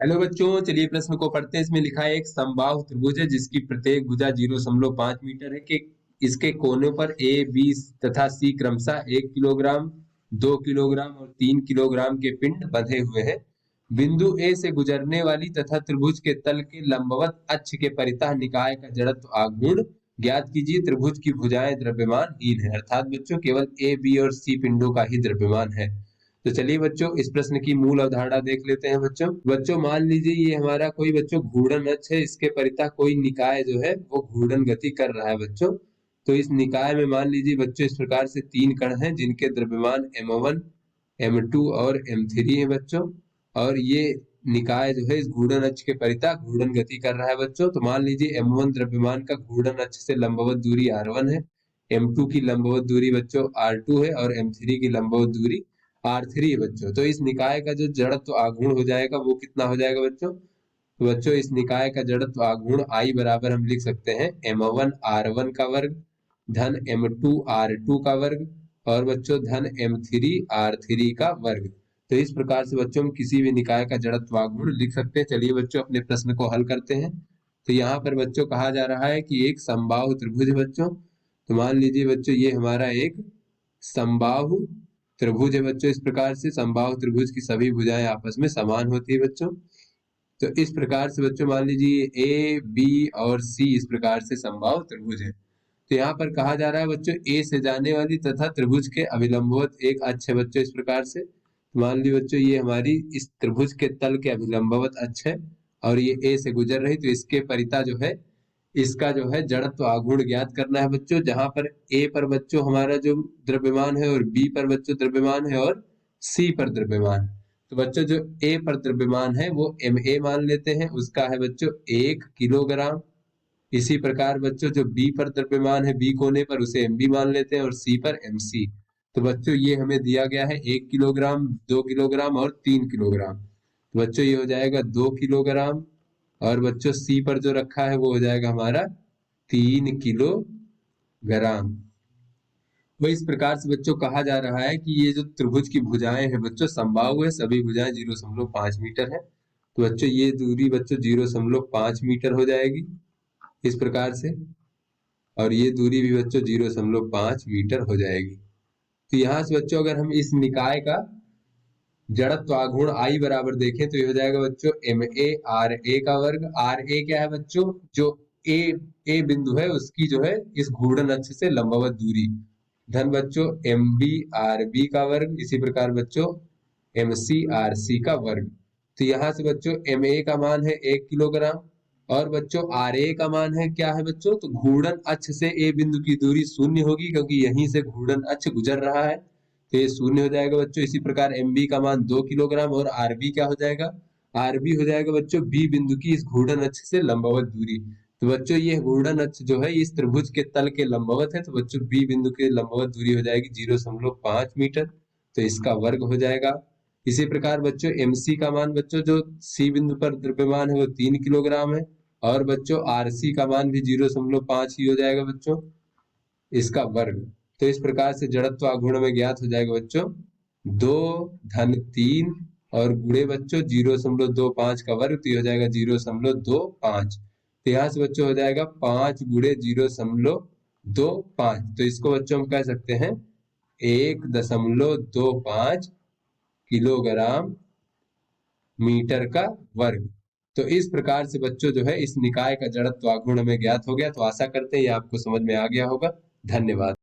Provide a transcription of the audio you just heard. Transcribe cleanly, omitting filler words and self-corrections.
Hello बच्चों, चलिए प्रश्न को पढ़ते हैं। इसमें लिखा है एक समबाहु त्रिभुज है जिसकी प्रत्येक भुजा 0.5 मीटर है कि इसके कोनों पर ए बी तथा सी क्रमशः 1 किलोग्राम, 2 किलोग्राम और 3 किलोग्राम के पिंड बंधे हुए हैं। बिंदु ए से गुजरने वाली तथा त्रिभुज के तल के लंबवत अक्ष के परितः निकाय का जड़त्व आघूर्ण ज्ञात कीजिए। त्रिभुज की भुजाएं द्रव्यमानहीन है, अर्थात बच्चों केवल ए बी और सी पिंडों का ही द्रव्यमान है। तो चलिए बच्चों इस प्रश्न की मूल अवधारणा देख लेते हैं। बच्चों मान लीजिए ये हमारा कोई बच्चों घूर्णन अक्ष है, इसके परितः कोई निकाय जो है वो घूर्णन गति कर रहा है बच्चों। तो इस निकाय में मान लीजिए बच्चों इस प्रकार से 3 कण हैं जिनके द्रव्यमान m1, m2 और m3 है बच्चों। और ये निकाय जो है इस घूर्णन अक्ष के परितः घूर्णन गति कर रहा है बच्चों। तो मान लीजिए m1 द्रव्यमान का घूर्णन अक्ष से लंबवत दूरी r1 है, m2 की लंबवत दूरी बच्चों r2 है और m3 की लंबवत दूरी R3 है बच्चों। तो इस निकाय का जो जड़त्व आघूर्ण हो जाएगा वो कितना हो जाएगा बच्चों? तो बच्चों इस निकाय का जड़त्व आघूर्ण I बराबर हम लिख सकते हैं m1 r1 का वर्ग धन m2 r2 का वर्ग और बच्चों धन m3 r3 का वर्ग। तो इस प्रकार से बच्चों हम किसी भी निकाय का जड़त्व आघूर्ण लिख सकते हैं। चलिए बच्चों अपने प्रश्न को हल करते हैं। तो यहाँ पर बच्चों कहा जा रहा है कि एक समबाहु त्रिभुज है बच्चों। तो मान लीजिए बच्चों ये हमारा एक समबाहु त्रिभुज है बच्चों। इस प्रकार से समबाहु त्रिभुज की सभी भुजाएं आपस में समान होती है बच्चों। तो इस प्रकार से बच्चों मान लीजिए ए बी और सी इस प्रकार से समबाहु त्रिभुज है। तो यहाँ पर कहा जा रहा है बच्चों ए से जाने वाली तथा त्रिभुज के अभिलंबवत एक अक्ष है बच्चों इस प्रकार से। तो मान लीजिए बच्चों ये हमारी इस त्रिभुज के तल के अभिलंबवत अक्ष है और ये ए से गुजर रही, तो इसके परितः जो है इसका जो है जड़त्व आघूर्ण ज्ञात करना है बच्चों। जहां पर ए पर बच्चों हमारा जो द्रव्यमान है और बी पर बच्चों द्रव्यमान है और सी पर द्रव्यमान। तो बच्चों जो ए पर द्रव्यमान है वो एम ए मान लेते हैं, उसका है बच्चों 1 किलोग्राम। इसी प्रकार बच्चों जो बी पर द्रव्यमान है बी कोने पर उसे एम बी मान लेते हैं और सी पर एम सी। तो बच्चों ये हमें दिया गया है 1 किलोग्राम, 2 किलोग्राम और 3 किलोग्राम। तो बच्चों ये हो जाएगा 2 किलोग्राम और बच्चों सी पर जो रखा है वो हो जाएगा हमारा 3 किलोग्राम। वो इस प्रकार से बच्चों कहा जा रहा है कि ये जो त्रिभुज की भुजाएं हैं बच्चों समबाहु है, सभी भुजाएं 0.5 मीटर है। तो बच्चों ये दूरी बच्चों 0.5 मीटर हो जाएगी इस प्रकार से, और ये दूरी भी बच्चों 0.5 मीटर हो जाएगी। तो यहाँ से बच्चों अगर हम इस निकाय का जड़त्व आघूर्ण I बराबर देखें तो ये हो जाएगा बच्चों एम ए आर ए का वर्ग। आर ए क्या है बच्चों? जो ए बिंदु है उसकी जो है इस घूर्णन अक्ष से लंबवत दूरी धन बच्चों एम बी आर बी का वर्ग, इसी प्रकार बच्चों एम सी आर सी का वर्ग। तो यहाँ से बच्चों एम ए का मान है 1 किलोग्राम और बच्चों आर ए का मान है क्या है बच्चों? तो घूर्णन अक्ष से ए बिंदु की दूरी 0 होगी क्योंकि यहीं से घूर्णन अक्ष गुजर रहा है, तो ये 0 हो जाएगा बच्चों। इसी प्रकार एम बी का मान 2 किलोग्राम और आर बी क्या हो जाएगा? आर बी हो जाएगा बच्चों बी बिंदु की इस घूर्णन अक्ष से लंबवत दूरी। तो बच्चों ये घूर्णन अक्ष जो है इस त्रिभुज के तल के लंबवत है, तो बच्चों बी बिंदु के लंबवत दूरी हो जाएगी 0.5 मीटर, तो इसका वर्ग हो जाएगा। इसी प्रकार बच्चों एम सी का मान बच्चों जो सी बिंदु पर द्रव्यमान है वो 3 किलोग्राम है और बच्चों आर सी का मान भी 0.5 ही हो जाएगा बच्चों, इसका वर्ग। तो इस प्रकार से जड़त्व आघूर्ण में ज्ञात हो जाएगा बच्चों 2 धन 3 और गुणे बच्चों 0.25 का वर्ग, तो ये हो जाएगा 0.25। तो यहाँ से बच्चों हो जाएगा 5 गुणे 0.25। तो इसको बच्चों हम कह सकते हैं 1.25 किलोग्राम मीटर का वर्ग। तो इस प्रकार से बच्चों जो है इस निकाय का जड़त्व आघूर्ण में ज्ञात हो गया। तो आशा करते हैं ये आपको समझ में आ गया होगा। धन्यवाद।